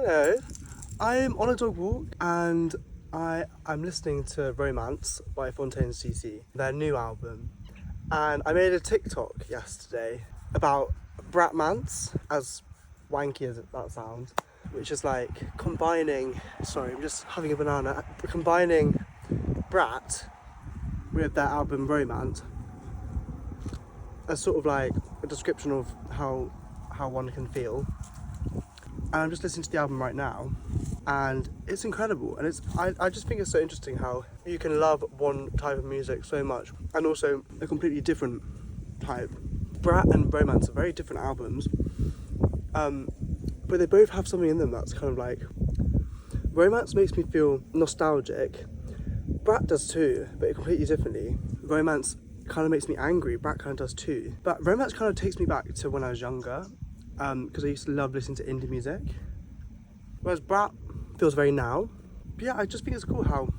Hello, I'm on a dog walk and I'm listening to Romance by Fontaines DC, their new album. And I made a TikTok yesterday about BRATMANCE, as wanky as that sounds, which is like combining, sorry, I'm just having a banana, combining Brat with their album Romance as sort of like a description of how one can feel. And I'm just listening to the album right now, and it's incredible. And I just think it's so interesting how you can love one type of music so much and also a completely different type. Brat and Romance are very different albums, but they both have something in them that's kind of like, Romance makes me feel nostalgic. Brat does too, but completely differently. Romance kind of makes me angry. Brat kind of does too. But Romance kind of takes me back to when I was younger, because I used to love listening to indie music, whereas Brat feels very now. But yeah, I just think it's cool how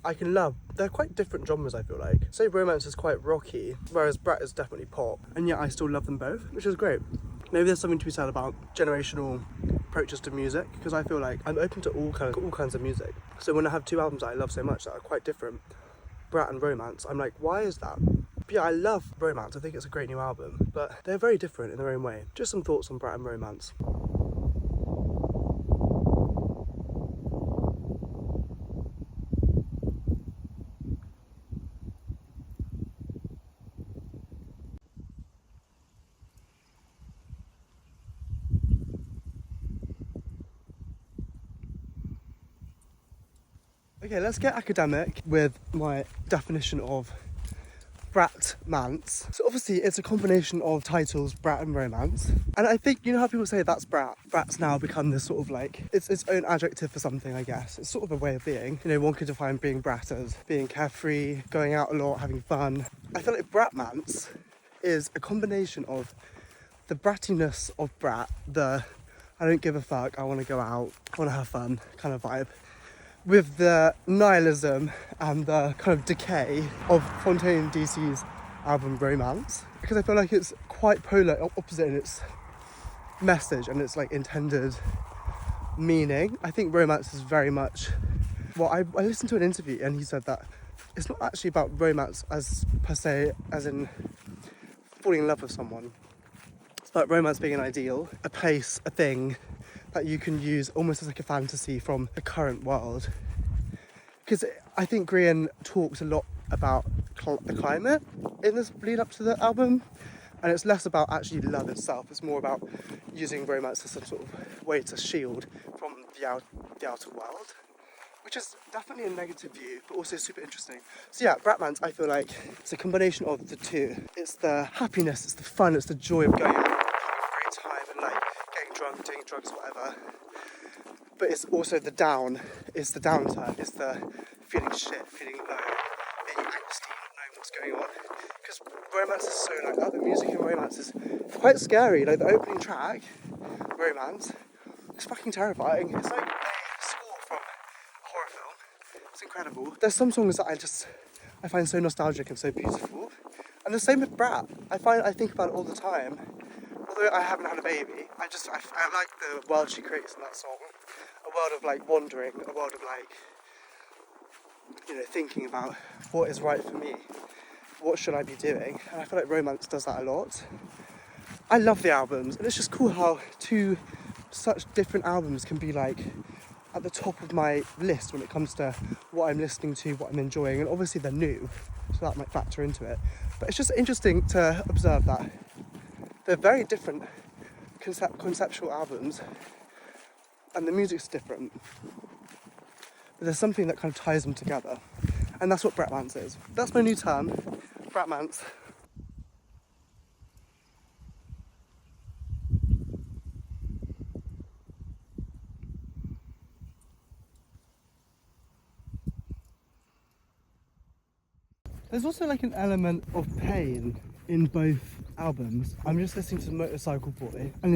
I can love, they're quite different genres. I feel like, say Romance is quite rocky, whereas Brat is definitely pop, and yet I still love them both, which is great. Maybe there's something to be said about generational approaches to music, because I feel like I'm open to all kinds of music. So when I have two albums that I love so much that are quite different, Brat and Romance, I'm like, why is that? But yeah, I love Romance. I think it's a great new album, but they're very different in their own way. Just some thoughts on Brat and Romance. Okay, let's get academic with my definition of BRATMANCE. So obviously it's a combination of titles, Brat and Romance. And I think, you know how people say that's Brat? Brat's now become this sort of like, it's its own adjective for something, I guess. It's sort of a way of being. You know, one could define being Brat as being carefree, going out a lot, having fun. I feel like BRATMANCE is a combination of the brattiness of Brat, the I don't give a fuck, I want to go out, I want to have fun kind of vibe, with the nihilism and the kind of decay of Fontaine DC's album Romance, because I feel like it's quite polar opposite in its message and its like intended meaning. I think Romance is very much, well, I listened to an interview and he said that it's not actually about romance as per se, as in falling in love with someone. It's about romance being an ideal, a place, a thing that you can use almost as like a fantasy from the current world. Because I think Grian talks a lot about the climate in this lead up to the album, and it's less about actually love itself. It's more about using romance as some sort of way to shield from the outer world, which is definitely a negative view, but also super interesting. So yeah, BRATMANCE, I feel like it's a combination of the two. It's the happiness, it's the fun, it's the joy of going out, having a great time and like getting drunk, doing drugs, whatever. But it's also the down, it's the downturn, it's the feeling shit, feeling low, being angsty, not knowing what's going on. Because Romance is so like that, the music in Romance is quite scary. Like the opening track, Romance, it's fucking terrifying. It's like a score from a horror film. It's incredible. There's some songs that I find so nostalgic and so beautiful. And the same with Brat. I think about it all the time. Although I haven't had a baby, I like the world she creates in that song. A world of like wandering, a world of like, you know, thinking about what is right for me, what should I be doing, and I feel like Romance does that a lot. I love the albums, and it's just cool how two such different albums can be like at the top of my list when it comes to what I'm listening to, what I'm enjoying, and obviously they're new, so that might factor into it. But it's just interesting to observe that they're very different conceptual albums, and the music's different, but there's something that kind of ties them together, and that's what BRATMANCE is. That's my new term, BRATMANCE. There's also like an element of pain in both albums. I'm just listening to Motorcycle Boy, and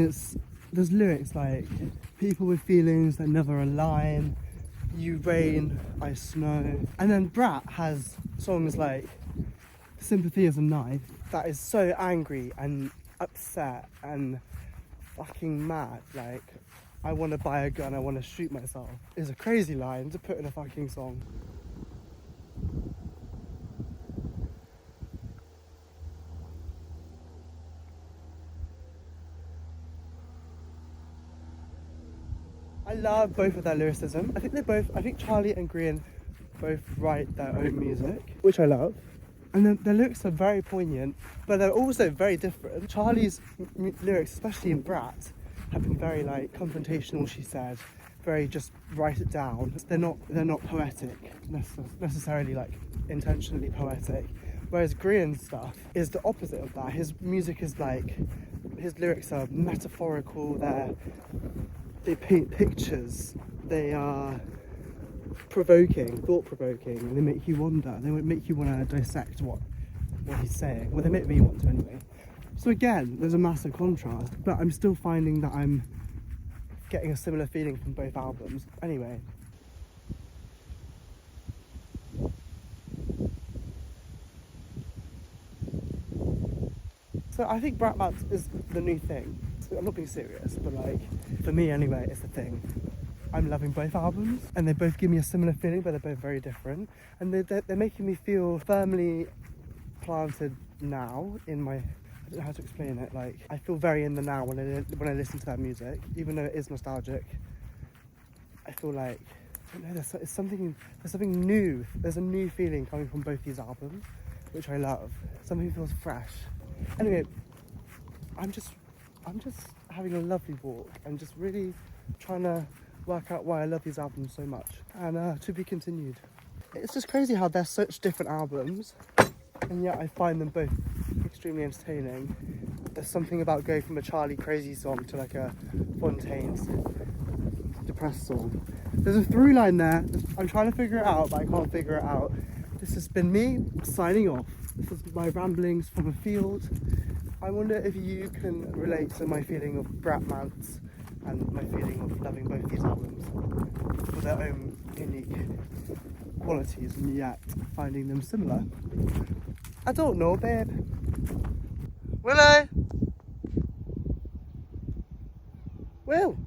there's lyrics like, people with feelings that never align, you rain, I snow. And then Brat has songs like Sympathy is a Knife that is so angry and upset and fucking mad. Like, I want to buy a gun, I want to shoot myself, is a crazy line to put in a fucking song. I love both of their lyricism. I think Charlie and Green both write their own music, which I love. And then their lyrics are very poignant, but they're also very different. Charlie's lyrics, especially in Brat, have been very like confrontational, she said, very just write it down. They're not poetic, necessarily like intentionally poetic. Whereas Grian's stuff is the opposite of that. His music is like, his lyrics are metaphorical, they paint pictures, they are provoking, thought-provoking, and they make you wonder. They make you want to dissect what he's saying. Well, they make me want to anyway. So again, there's a massive contrast, but I'm still finding that I'm getting a similar feeling from both albums. Anyway. So I think BRATMANCE is the new thing. I'm not being serious, but like, for me anyway, it's the thing. I'm loving both albums, and they both give me a similar feeling, but they're both very different. And they're making me feel firmly planted now in my, I don't know how to explain it, like, I feel very in the now when I listen to that music, even though it is nostalgic. I feel like, I don't know, there's something new. There's a new feeling coming from both these albums, which I love. Something feels fresh. Anyway, I'm just having a lovely walk and just really trying to work out why I love these albums so much, and to be continued. It's just crazy how they're such different albums, and yet I find them both extremely entertaining. There's something about going from a Charlie crazy song to like a Fontaine's depressed song. There's a through line there. I'm trying to figure it out, but I can't figure it out. This has been me signing off. This is my ramblings from a field. I wonder if you can relate to my feeling of BRATMANCE and my feeling of loving both these albums for their own unique qualities, and yet finding them similar. I don't know, babe. Will I? Will?